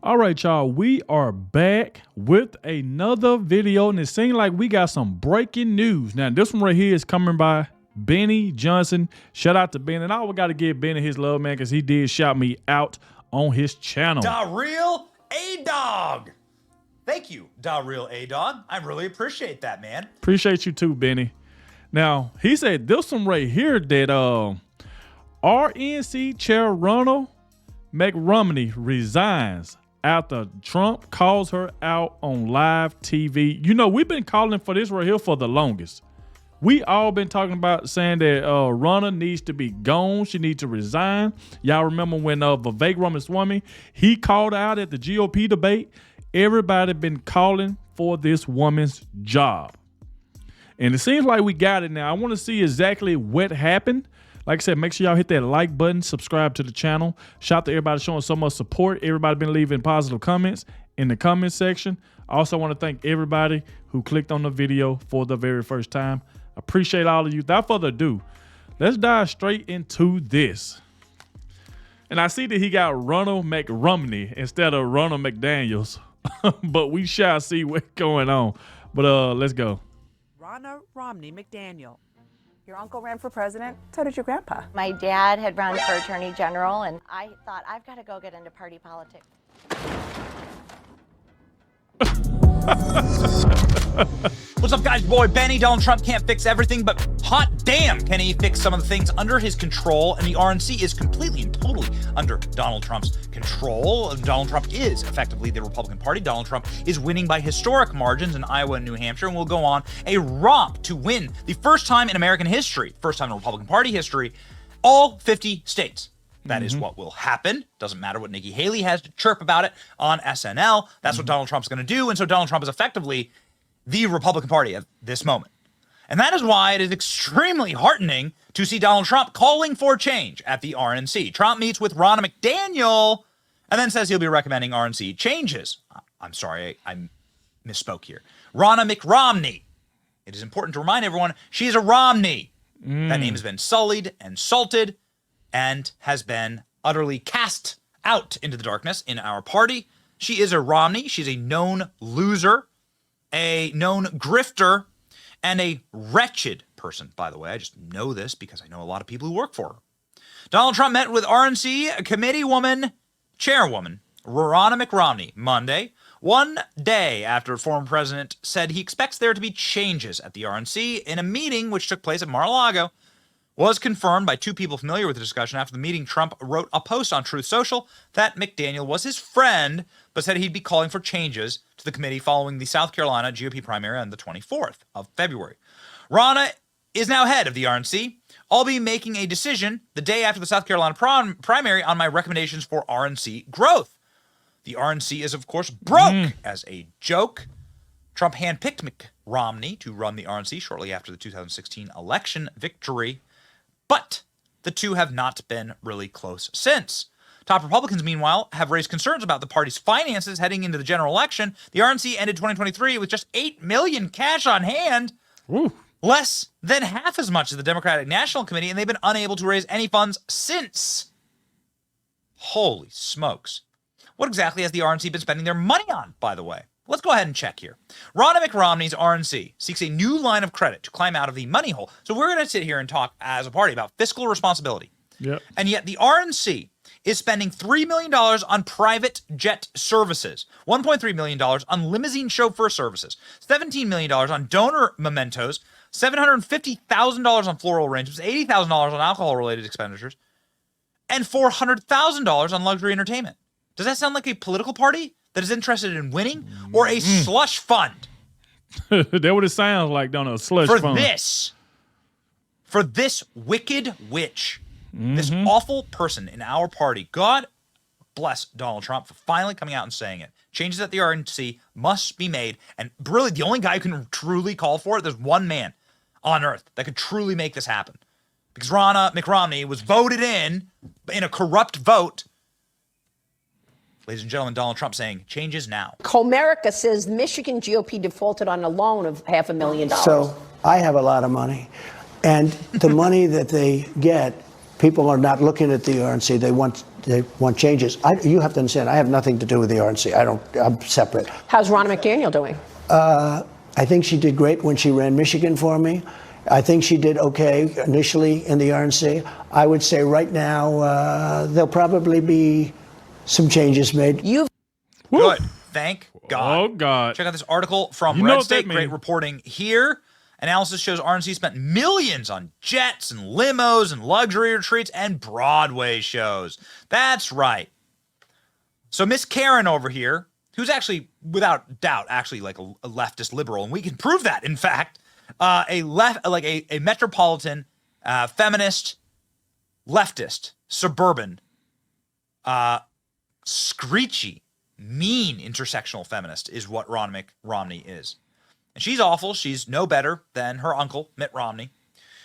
All right, y'all, we are back with another video, and it seems like we got some breaking news. Now, this one right here is coming by Benny Johnson. Shout out to Benny. And I always got to give Benny his love, man, because he did shout me out on his channel. DAREALADOGG. Thank you, DAREALADOGG. I really appreciate that, man. Appreciate you too, Benny. Now, he said this one right here that RNC Chair Ronna McDaniel resigns after Trump calls her out on live TV. You know, we've been calling for this right here for the longest. We all been talking about saying that Ronna needs to be gone. She needs to resign. Y'all remember when Vivek Ramaswamy, he called out at the GOP debate. Everybody been calling for this woman's job. And it seems like we got it now. I want to see exactly what happened. Like I said, make sure y'all hit that like button, subscribe to the channel. Shout out to everybody showing so much support. Everybody been leaving positive comments in the comment section. I also want to thank everybody who clicked on the video for the very first time. Appreciate all of you. Without further ado, let's dive straight into this. And I see that he got Ronna McDaniel instead of Ronna McDaniels. But we shall see what's going on. But let's go. Ronna McDaniel. Your uncle ran for president, so did your grandpa. My dad had run for attorney general, and I thought, I've got to go get into party politics. What's up, guys? Boy, Benny. Donald Trump can't fix everything, but hot damn can he fix some of the things under his control, and the RNC is completely and totally under Donald Trump's control. Donald Trump is effectively the Republican Party. Donald Trump is winning by historic margins in Iowa and New Hampshire, and will go on a romp to win the first time in American history, first time in Republican Party history, all 50 states. That is what will happen. Doesn't matter what Nikki Haley has to chirp about it on SNL. That's what Donald Trump's going to do. And so Donald Trump is effectively the Republican Party at this moment. And that is why it is extremely heartening to see Donald Trump calling for change at the RNC. Trump meets with Ronna McDaniel and then says he'll be recommending RNC changes. I'm sorry, I misspoke here. Ronna McRomney. It is important to remind everyone she is a Romney. That name has been sullied and salted and has been utterly cast out into the darkness in our party. She is a Romney. She's a known loser, a known grifter, and a wretched person, by the way. I just know this because I know a lot of people who work for her. Donald Trump met with RNC chairwoman, Ronna McDaniel, Monday, one day after former president said he expects there to be changes at the RNC in a meeting which took place at Mar-a-Lago. Was confirmed by two people familiar with the discussion. After the meeting, Trump wrote a post on Truth Social that McDaniel was his friend, but said he'd be calling for changes to the committee following the South Carolina GOP primary on the 24th of February. Ronna is now head of the RNC. I'll be making a decision the day after the South Carolina primary on my recommendations for RNC growth. The RNC is, of course, broke as a joke. Trump handpicked McRomney to run the RNC shortly after the 2016 election victory. But the two have not been really close since. Top Republicans, meanwhile, have raised concerns about the party's finances heading into the general election. The RNC ended 2023 with just $8 million cash on hand, less than half as much as the Democratic National Committee, and they've been unable to raise any funds since. Holy smokes. What exactly has the RNC been spending their money on, by the way? Let's go ahead and check here. Ronna McDaniel's RNC seeks a new line of credit to climb out of the money hole. So we're going to sit here and talk as a party about fiscal responsibility. And yet the RNC is spending $3 million on private jet services, $1.3 million on limousine chauffeur services, $17 million on donor mementos, $750,000 on floral arrangements, $80,000 on alcohol-related expenditures, and $400,000 on luxury entertainment. Does that sound like a political party that is interested in winning, or a slush fund? That's what it sounds like, don't it? A slush fund. For this wicked witch, this awful person in our party. God bless Donald Trump for finally coming out and saying it. Changes at the RNC must be made, and really the only guy who can truly call for it, there's one man on earth that could truly make this happen. Because Ronna McDaniel was voted in a corrupt vote. Ladies and gentlemen, Donald Trump saying, changes now. Comerica says the Michigan GOP defaulted on a loan of $500,000. So I have a lot of money, and the money that they get people are not looking at the RNC. They want changes. You have to understand, I have nothing to do with the RNC. I'm separate. How's Ronna McDaniel doing? I think she did great when she ran Michigan for me. I think she did okay initially in the RNC. I would say right now there'll probably be some changes made. Good. Thank God. Oh, God. Check out this article from You know Red what that State. Great means. reporting here. Analysis shows RNC spent millions on jets and limos and luxury retreats and Broadway shows. That's right. So Miss Karen over here, who's actually, without doubt, actually like a leftist liberal, and we can prove that, in fact, a metropolitan, feminist, leftist, suburban, screechy, mean intersectional feminist is what Ronna McRomney is. And she's awful. She's no better than her uncle, Mitt Romney.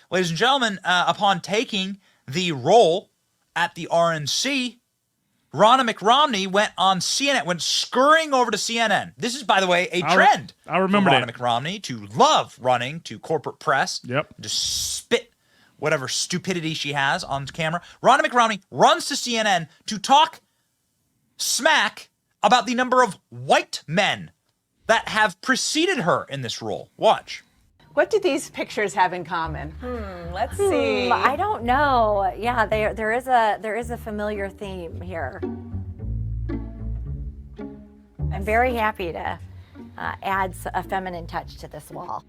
Ladies and gentlemen, upon taking the role at the RNC, Ronna McRomney went on CNN, went scurrying over to CNN. This is, by the way, a trend. I remember for Ronna that. McRomney to love running to corporate press. Yep. To spit whatever stupidity she has on camera. Ronna McRomney runs to CNN to talk smack about the number of white men that have preceded her in this role. Watch. What do these pictures have in common? Let's see. I don't know. Yeah, there is a familiar theme here. I'm very happy to add a feminine touch to this wall.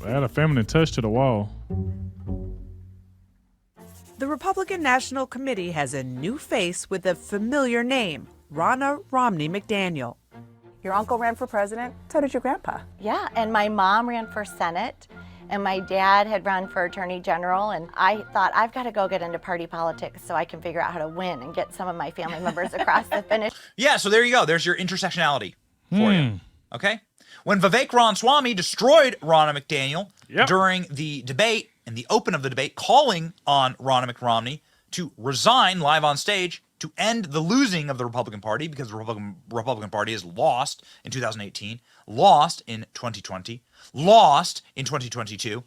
Add a feminine touch to the wall. The Republican National Committee has a new face with a familiar name, Ronna Romney McDaniel. Your uncle ran for president, so did your grandpa. Yeah, and my mom ran for Senate, and my dad had run for Attorney General, and I thought, I've got to go get into party politics so I can figure out how to win and get some of my family members across the finish. Yeah, so there you go. There's your intersectionality for you. Okay? When Vivek Ramaswamy destroyed Ronna McDaniel during the debate, in the open of the debate, calling on Ronna McRomney to resign live on stage to end the losing of the Republican Party, because the Republican Party has lost in 2018, lost in 2020, lost in 2022,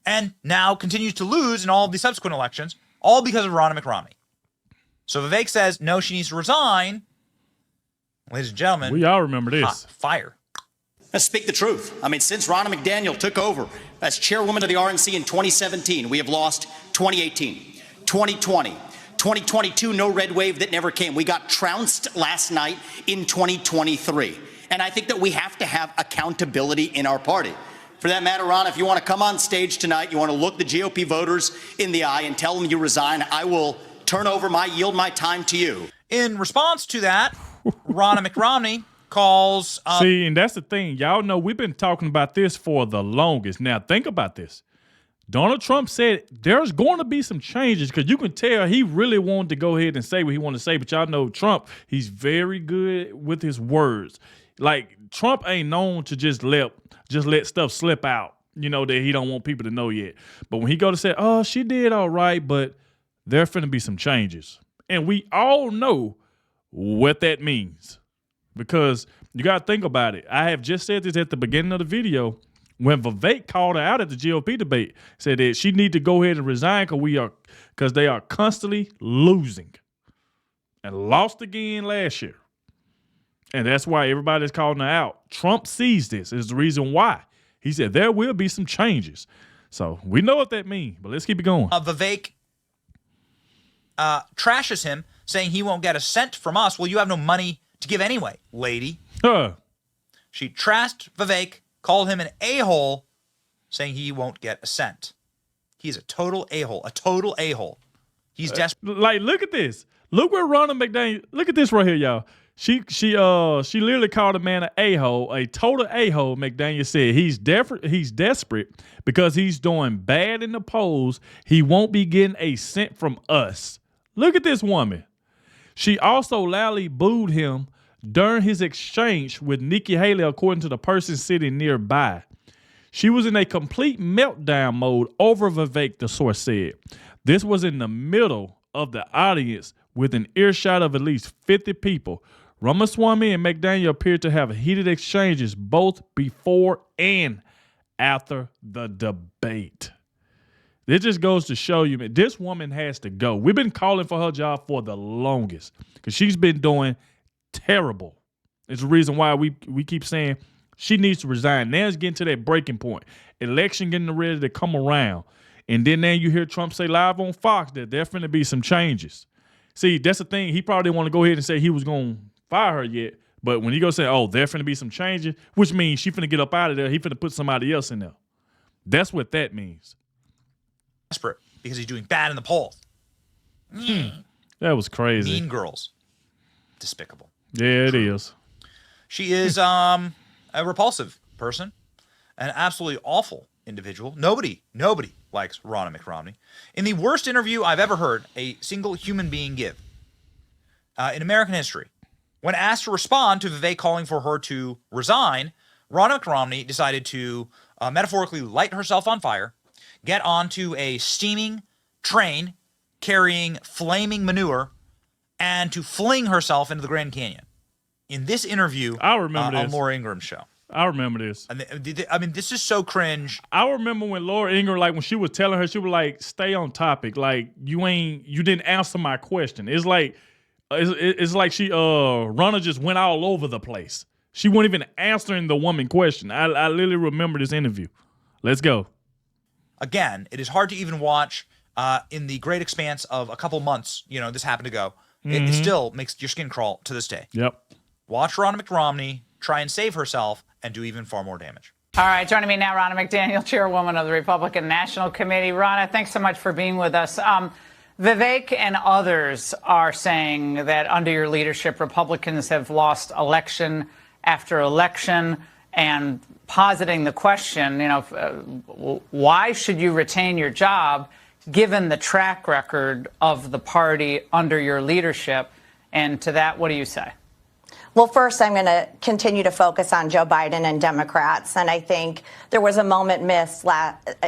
and now continues to lose in all of the subsequent elections, all because of Ronna McRomney. So Vivek says, no, she needs to resign. Ladies and gentlemen, We all remember this. hot fire. Let's speak the truth. I mean, since Ronna McDaniel took over as chairwoman of the RNC in 2017, we have lost 2018, 2020, 2022, no red wave that never came. We got trounced last night in 2023. And I think that we have to have accountability in our party. For that matter, Ron, if you want to come on stage tonight, you want to look the GOP voters in the eye and tell them you resign, I will yield my time to you. In response to that, Ronna McRomney calls... See, and that's the thing. Y'all know we've been talking about this for the longest. Now, think about this. Donald Trump said there's going to be some changes, because you can tell he really wanted to go ahead and say what he wanted to say. But y'all know Trump, he's very good with his words. Like, Trump ain't known to just let stuff slip out, you know, that he don't want people to know yet. But when he go to say, oh, she did all right, but there finna be some changes. And we all know what that means, because you got to think about it. I have just said this at the beginning of the video. When Vivek called her out at the GOP debate, said that she need to go ahead and resign because they are constantly losing, and lost again last year. And that's why everybody's calling her out. Trump sees this. Is the reason why. He said there will be some changes. So we know what that means, but let's keep it going. Vivek trashes him, saying he won't get a cent from us. Well, you have no money to give anyway, lady. She trashed Vivek, called him an a-hole, saying he won't get a cent. He's a total a-hole, He's desperate. Like, look at this. Look where Ronna McDaniel, look at this right here, y'all. She literally called a man an a-hole, a total a-hole. McDaniel said he's desperate because he's doing bad in the polls. He won't be getting a cent from us. Look at this woman. She also loudly booed him during his exchange with Nikki Haley, according to the person sitting nearby. She was in a complete meltdown mode over Vivek, the source said. This was in the middle of the audience with an earshot of at least 50 people. Ramaswamy and McDaniel appeared to have heated exchanges both before and after the debate. It just goes to show you, man, this woman has to go. We've been calling for her job for the longest because she's been doing terrible. It's the reason why we keep saying she needs to resign. Now it's getting to that breaking point. Election getting ready to come around. And then now you hear Trump say live on Fox that there finna be some changes. See, that's the thing. He probably didn't want to go ahead and say he was going to fire her yet. But when he go say, oh, there finna be some changes, which means she finna get up out of there, he finna put somebody else in there. That's what that means. Desperate because he's doing bad in the polls. That was crazy. Mean Girls. Despicable. Yeah, it is. She is a repulsive person, an absolutely awful individual. Nobody likes Ronna McRomney. In the worst interview I've ever heard a single human being give in American history, when asked to respond to Vivek calling for her to resign, Ronna McRomney decided to metaphorically light herself on fire, get onto a steaming train carrying flaming manure, and to fling herself into the Grand Canyon. In this interview I remember on this. Laura Ingram's show. I remember this. I mean, this is so cringe. I remember when Laura Ingraham, like when she was telling her, she was like, stay on topic. Like, you didn't answer my question. It's like she, Ronna just went all over the place. She wasn't even answering the woman question. I literally remember this interview. Let's go. Again, it is hard to even watch in the great expanse of a couple months, this happened to go. It still makes your skin crawl to this day. Yep. Watch Ronna McRomney try and save herself and do even far more damage. All right, joining me now, Ronna McDaniel, chairwoman of the Republican National Committee. Ronna, thanks so much for being with us. Vivek and others are saying that under your leadership, Republicans have lost election after election, and positing the question, why should you retain your job given the track record of the party under your leadership? And to that, what do you say? Well, first, I'm going to continue to focus on Joe Biden and Democrats. And I think there was a moment missed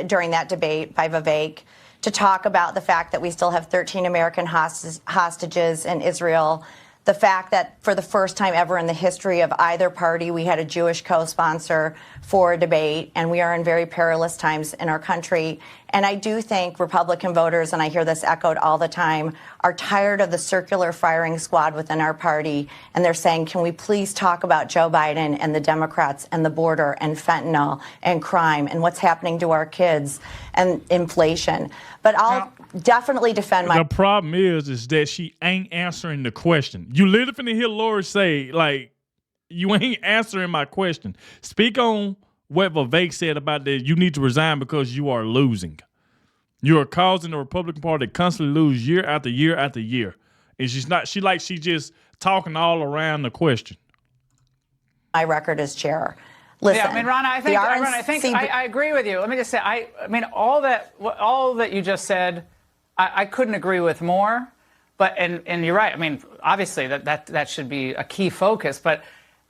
during that debate by Vivek to talk about the fact that we still have 13 American hostages in Israel, the fact that for the first time ever in the history of either party, we had a Jewish co-sponsor for a debate, and we are in very perilous times in our country. And I do think Republican voters, and I hear this echoed all the time, are tired of the circular firing squad within our party, and they're saying, can we please talk about Joe Biden and the Democrats and the border and fentanyl and crime and what's happening to our kids and inflation. But I'll definitely defend my... The problem is that she ain't answering the question. You literally finna hear Laura say, like, you ain't answering my question. Speak on what Vivek said about that you need to resign because you are losing. You are causing the Republican Party to constantly lose year after year after year. And she's just talking all around the question. My record as chair. Listen, yeah, I mean, Ronna, I agree with you. Let me just say, I mean, all that you just said, I couldn't agree with more. But and you're right. I mean, obviously that should be a key focus. But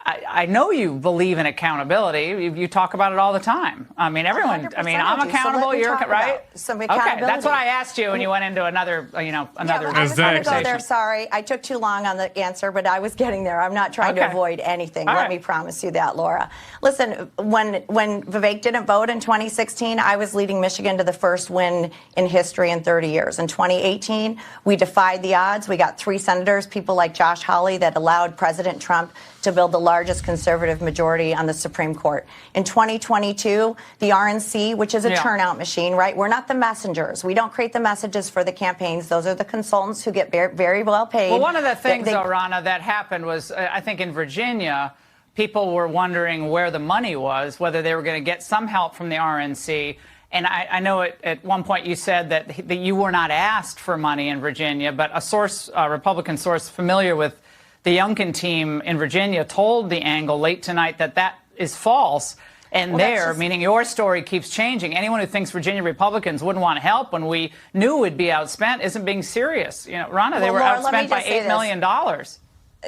I know you believe in accountability. You talk about it all the time. I mean, everyone. I mean, I'm accountable. You're right. Some accountability. Okay, that's what I asked you, and you went into another. Yeah, I was going to go there. Sorry, I took too long on the answer, but I was getting there. I'm not trying to avoid anything. Let me promise you that, Laura. Listen, when Vivek didn't vote in 2016, I was leading Michigan to the first win in history in 30 years. In 2018, we defied the odds. We got 3 senators, people like Josh Hawley, that allowed President Trump to build the largest conservative majority on the Supreme Court. In 2022, the RNC, which is a turnout machine, right? We're not the messengers. We don't create the messages for the campaigns. Those are the consultants who get very, very well paid. Well, one of the things, though, Ronna, that happened was, I think in Virginia, people were wondering where the money was, whether they were going to get some help from the RNC. And I know at one point you said that you were not asked for money in Virginia, but a Republican source familiar with the Youngkin team in Virginia told The Angle late tonight that is false. And meaning your story keeps changing. Anyone who thinks Virginia Republicans wouldn't want to help when we knew we'd be outspent isn't being serious. Ronna, they were outspent by $8 million.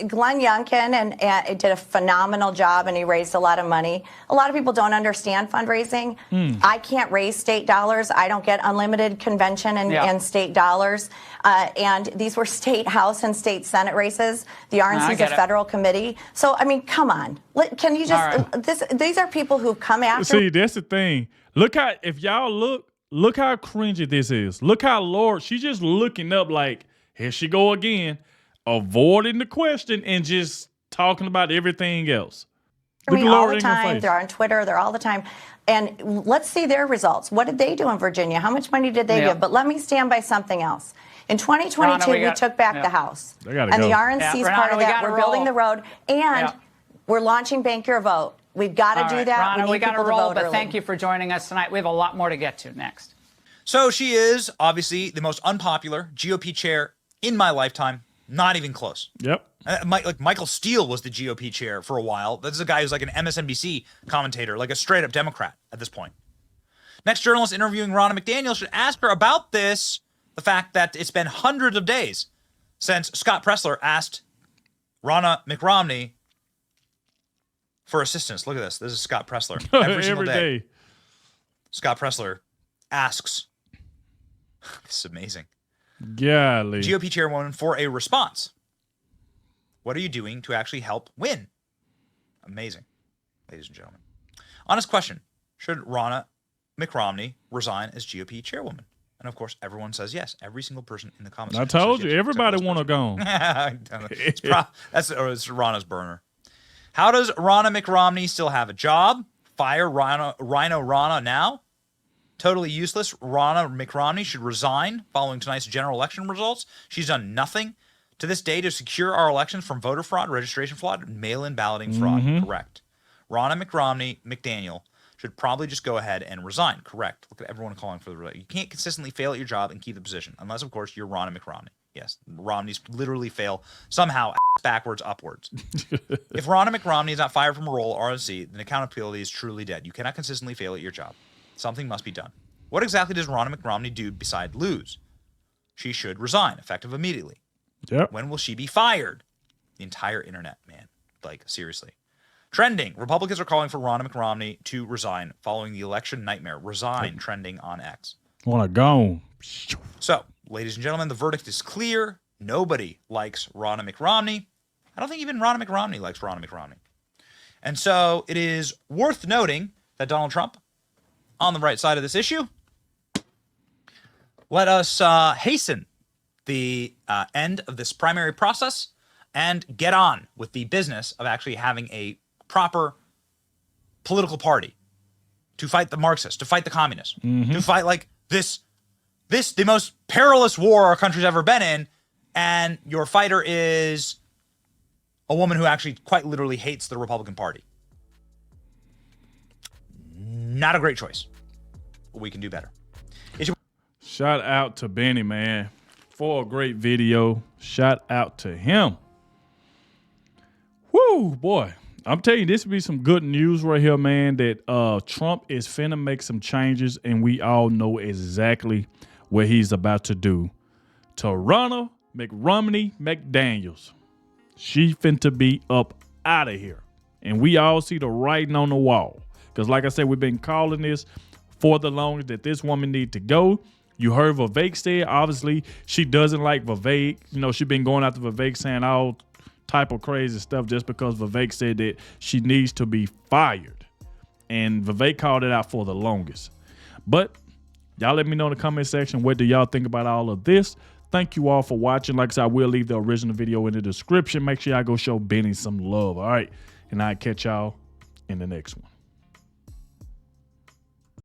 Glenn Youngkin did a phenomenal job, and he raised a lot of money. A lot of people don't understand fundraising. I can't raise state dollars. I don't get unlimited convention and state dollars. And these were state House and state Senate races. The RNC is a federal committee. So, I mean, come on. Can you just... These are people who've come after... See, that's the thing. Look how... If y'all look, look how cringy this is. Look how Lord, she's just looking up like, here she go again, avoiding the question and just talking about everything else. I mean, all the time. They're on Twitter. They're all the time. And let's see their results. What did they do in Virginia? How much money did they give? But let me stand by something else. In 2022, we took back the House. They gotta and go. the RNC is part of that. We're building the road. And we're launching Bank Your Vote. We've got to do that. Ronna, we got to roll, but early. thank you for joining us tonight. We have a lot more to get to next. So she is obviously the most unpopular GOP chair in my lifetime. Not even close. Yep. Like Michael Steele was the GOP chair for a while. This is a guy who's like an MSNBC commentator, like a straight up Democrat at this point. Next journalist interviewing Ronna McDaniel should ask her about this, the fact that it's been hundreds of days since Scott Presler asked Ronna McRomney for assistance. Look at this. This is Scott Presler. Every single day. Scott Presler asks, this is amazing. Golly. GOP chairwoman for a response. What are you doing to actually help win? Amazing, ladies and gentlemen. Honest question. Should Ronna McRomney resign as GOP chairwoman? And of course, everyone says yes. Every single person in the comments. I told you, everybody want to go. It's Ronna's burner. How does Ronna McRomney still have a job? Fire Rhino Ronna now? Totally useless. Ronna McRomney should resign following tonight's general election results. She's done nothing to this day to secure our elections from voter fraud, registration fraud, mail-in balloting fraud. Correct. Ronna McDaniel should probably just go ahead and resign. Correct. Look at everyone calling for the... You can't consistently fail at your job and keep the position, unless, of course, you're Ronna McRomney. Yes, Romneys literally fail somehow backwards, upwards. If Ronna McRomney is not fired from a role at RNC, then accountability is truly dead. You cannot consistently fail at your job. Something must be done. What exactly does Ronna McRomney do besides lose? She should resign, effective immediately. Yep. When will she be fired? The entire internet, man. Like, seriously. Trending. Republicans are calling for Ronna McRomney to resign following the election nightmare. Resign, trending on X. Want to go. So, ladies and gentlemen, the verdict is clear. Nobody likes Ronna McRomney. I don't think even Ronna McRomney likes Ronna McRomney. And so, it is worth noting that Donald Trump, on the right side of this issue, let us hasten the end of this primary process and get on with the business of actually having a proper political party to fight the Marxists, to fight the communists, to fight like this, the most perilous war our country's ever been in, and your fighter is a woman who actually quite literally hates the Republican Party. Not a great choice. But we can do better. Shout out to Benny, man, for a great video. Shout out to him. Woo, boy. I'm telling you, this will be some good news right here, man, that Trump is finna make some changes, and we all know exactly what he's about to do to Ronna McDaniels. She finna be up out of here. And we all see the writing on the wall. Because like I said, we've been calling this for the longest that this woman need to go. You heard Vivek say, obviously, she doesn't like Vivek. You know, she's been going after Vivek saying all type of crazy stuff just because Vivek said that she needs to be fired. And Vivek called it out for the longest. But y'all let me know in the comment section, what do y'all think about all of this? Thank you all for watching. Like I said, I will leave the original video in the description. Make sure y'all go show Benny some love, all right? And I'll catch y'all in the next one.